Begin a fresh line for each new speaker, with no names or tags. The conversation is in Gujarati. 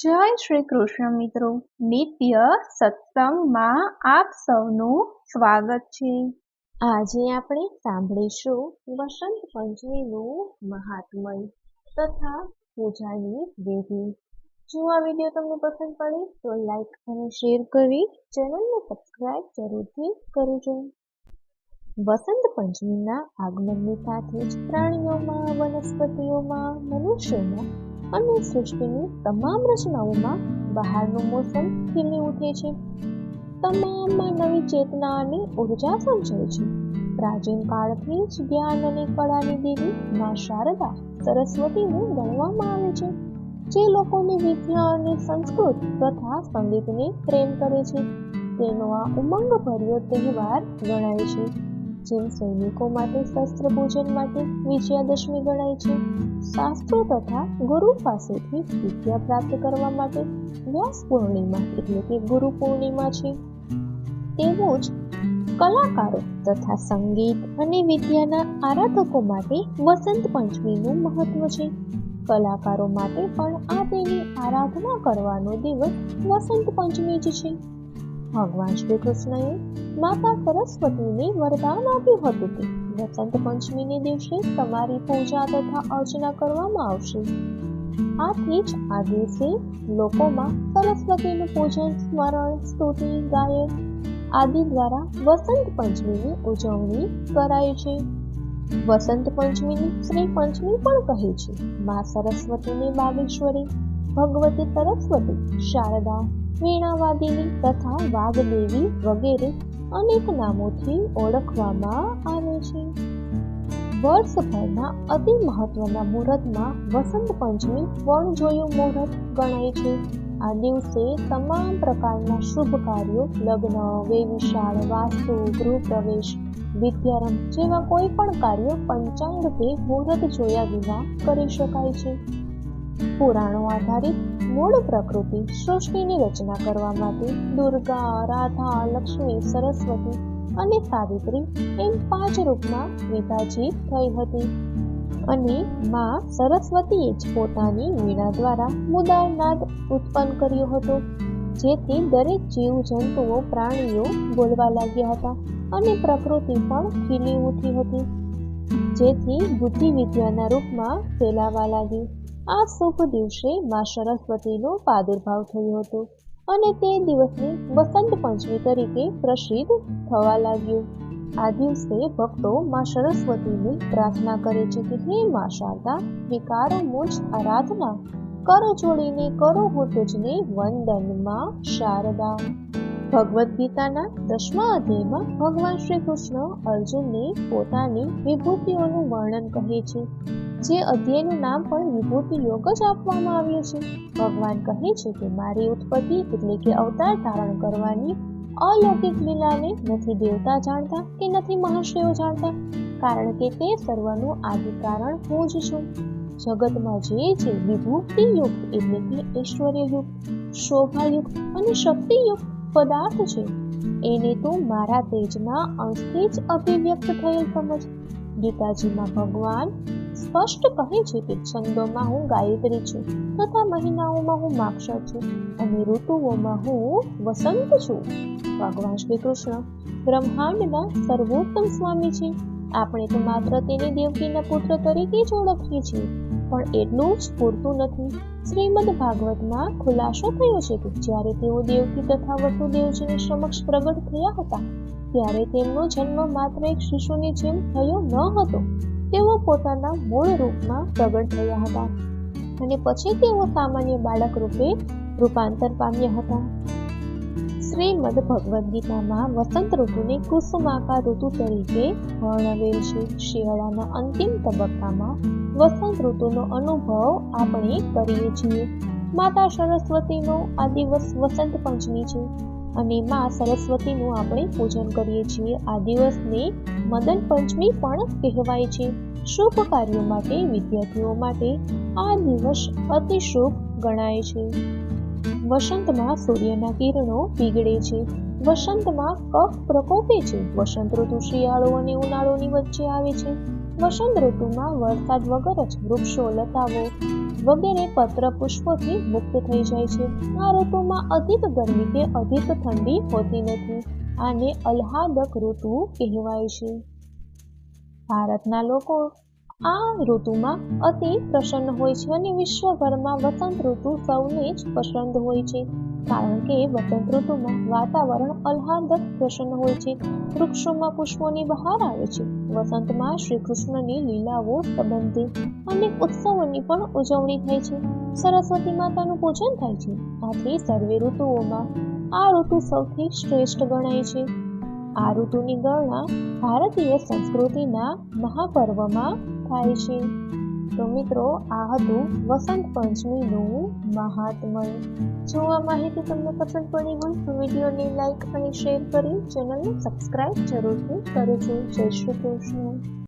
જય શ્રી કૃષ્ણ મિત્રો, નિત્ય સત્સંગમાં આપ સૌનું સ્વાગત છે।
આજે આપણે સાંભળીશું વસંત પંચમીનું મહાત્મય તથા પૂજાની વિધિ। જો આ વિડીયો તમને પસંદ પડે તો લાઈક અને શેર કરી ચેનલને સબસ્ક્રાઇબ જરૂરથી કરજો। વસંત પંચમીના આગમનની સાથે જ પ્રાણીઓમાં, વનસ્પતિઓમાં, મનુષ્યોમાં અને સૃષ્ટિની તમામ રચનાઓમાં બહારનું મોસમ ખીલી ઉઠે છે। તમામમાં નવી ચેતના અને ઉર્જા સંચાય છે। પ્રાચીન કાળથી જ જ્ઞાન અને કળાની દેવી મા શારદા સરસ્વતીને ગણવામાં આવે છે, જે લોકોની વિદ્યા અને સંસ્કૃત તથા સંગીતને પ્રેમ કરે છે તેનો આ ઉમંગભર્યો તહેવાર ગણાય છે। જેમ સૈનિકો માટે શસ્ત્ર પૂજન માટે વિજયાદશમી ગણાય છે, શાસ્ત્રો તથા ગુરુ પાસેથી વિદ્યા પ્રાપ્ત કરવા માટે વ્યાસ પૂર્ણિમા એટલે કે ગુરુ પૂર્ણિમા છે, તેવું જ કલાકારો તથા સંગીત અને વિદ્યાના આરાધકો માટે વસંત પંચમીનું મહત્વ છે। કલાકારો માટે પણ આ તેની આરાધના કરવાનો દિવસ વસંત પંચમી જ છે। ભગવાન શ્રી કૃષ્ણએ માતા સરસ્વતીને વરદાન આપ્યું હતું કે વસંત પંચમીને દિવસે તમારી પૂજા તથા અર્ચના કરવામાં આવશે। આથી જ આ દિવસે લોકોમાં સરસ્વતીનું પૂજન, સ્મરણ, સ્તુતિ, ગાયન આદિ દ્વારા વસંત પંચમીની ઉજવણી કરાય છે। વસંત પંચમીને શ્રી પંચમી પણ કહે છે। મા સરસ્વતીને બાગેશ્વરી, ભગવતી સરસ્વતી, શારદા, વીણાવાદિની તથા વાઘદેવી વગેરે અનેક નામોથી ઓળખવામાં આવે છે। વર્ષભરના અતિ મહત્વના મુહૂર્તમાં વસંત પંચમી વણજોયું મુહૂર્ત ગણાય છે। આ દિવસે તમામ પ્રકારના શુભ કાર્યો, લગ્ન, વેવિશાળ, વાસ્તુ, ગૃહ પ્રવેશ, વિદ્યારંભ જેવા કોઈ પણ કાર્યો પંચાંગથી મુહૂર્ત જોયા વિના કરી શકાય છે। પુરાણો આધારિત મૂળ પ્રકૃતિ સૃષ્ટિની રચના કરવા માટે દુર્ગા, રાધા, લક્ષ્મી, સરસ્વતી અને સાવિત્રી એમ 5 રૂપમાં વિભાજિત થઈ હતી અને મા સરસ્વતીએ જ પોતાની વીણા દ્વારા મુદાર નાદ ઉત્પન્ન કર્યો હતો, જેથી દરેક જીવ જંતુઓ, પ્રાણીઓ બોલવા લાગ્યા હતા અને પ્રકૃતિ પણ ખીલી ઉઠી હતી, જેથી બુદ્ધિ વિદ્યાના રૂપમાં ફેલાવા લાગી। આ શુભ દિવસે મા સરસ્વતીનો પ્રાદુર્ભાવ થયો હતો અને તે દિવસને વસંત પંચમી તરીકે પ્રસિદ્ધ થવા લાગ્યું। આ દિવસે ભક્તો મા સરસ્વતીને પ્રાર્થના કરે છે કે હે મા શારદા, વિકારો મુજ આરાધના, કર જોડીને કરો હું તુજને વંદન મા શારદા। ભગવદ્ ગીતાના 10મા અધ્યાયમાં ભગવાન શ્રી કૃષ્ણ અર્જુનને પોતાની વિભૂતિઓનું વર્ણન કહે છે, જે અધ્યાયનું નામ પણ વિભૂતિ યોગ જ આપવામાં આવ્યું છે। ભગવાન કહે છે કે મારી ઉત્પત્તિ એટલે કે અવતાર ધારણ કરવાની અલૌકિક લીલાને નથી દેવતા જાણતા કે નથી મહર્ષિઓ જાણતા, કારણ કે તે સર્વનું આદિ કારણ હું જ છું। જગતમાં જે વિભૂતિ યુક્ત એટલે કે ઐશ્વર્યયુક્ત, શોભાયુક્ત અને શક્તિયુક્ત પદાર્થ છે એને તું મારા તેજના અંશથી જ અભિવ્યક્ત થયેલ સમજ। ગીતાજીમાં ભગવાન સ્પષ્ટ કહે છે કે છંદોમાં હું ગાયત્રી છું તથા મહિનાઓમાં હું માક્ષર છું અને ઋતુઓમાં હું વસંત છું। ભગવાન શ્રી કૃષ્ણ બ્રહ્માંડના સર્વોત્તમ સ્વામી છે। આપણે તો માત્ર તેને દેવકીના પુત્ર તરીકે જ ઓળખીએ છીએ, પણ એટલું જ પૂરતું નથી। શ્રીમદ ભાગવતમાં ખુલાસો થયો છે કે જ્યારે તેઓ દેવકી તથા વસુદેવજીની સમક્ષ પ્રગટ થયા હતા ત્યારે તેમનો જન્મ માત્ર એક શિશુની જેમ થયો ન હતો, તેઓ પોતાના મૂળ રૂપમાં પ્રગટ થયા હતા અને પછી તેઓ સામાન્ય બાળક રૂપે રૂપાંતર પામ્યા હતા। શ્રીમદ ભગવદ્ ગીતામાં વસંત ઋતુને કુસુમાકાર ઋતુ તરીકે વર્ણવેલ છે। શિયાળાના અંતિમ તબક્કામાં વસંત ઋતુનો અનુભવ આપણે કરીએ છીએ। માતા સરસ્વતીનો આ દિવસ વસંત પંચમી છે અને મા સરસ્વતીનું આપણે પૂજન કરીએ છીએ। આ દિવસને મદન પંચમી પણ કહેવાય છે। શુભ કાર્યો માટે, વિદ્યાર્થીઓ માટે આ દિવસ અતિ શુભ ગણાય છે। વસંતમાં સૂર્યના કિરણો પીગળે છે। વસંતમાં કફ પ્રકોપે છે। વસંત ઋતુ શિયાળો અને ઉનાળોની વચ્ચે આવે છે। વસંત ઋતુમાં વરસાદ વગર જ વૃક્ષો, લતાઓ વગેરે પત્ર પુષ્પોથી મુક્ત થઈ જાય છે. આ ઋતુમાં અધિક ગરમી કે અધિક ઠંડી હોતી નથી. આને આહ્લાદક ઋતુ કહેવાય છે. ભારતના લોકો આ ઋતુમાં અતિ પ્રસન્ન હોય છે અને વિશ્વભરમાં વસંત ઋતુ સૌને જ પસંદ હોય છે, કારણ કે વસંત ઋતુમાં વાતાવરણ આહ્લાદક પ્રસન્ન હોય છે. વૃક્ષોમાં પુષ્પોની બહાર આવે છે. વસંતમાં શ્રી કૃષ્ણની લીલાઓ સંબંધી અનેક ઉત્સવોની પણ ઉજવણી થાય છે. સરસ્વતી માતાનું પૂજન થાય છે. આથી સર્વે ઋતુઓમાં આ ઋતુ સૌથી શ્રેષ્ઠ ગણાય છે. આ ઋતુની ગણના ભારતીય સંસ્કૃતિના મહાપર્વમાં થાય છે. તો મિત્રો, આ હતું વસંત પંચમીનું મહાત્મ્ય. જો આ માહિતી તમને પસંદ પડી હોય તો વિડીયોને લાઈક અને શેર કરી ચેનલને સબસ્ક્રાઇબ જરૂરથી કરજો. જય શ્રી કૃષ્ણ.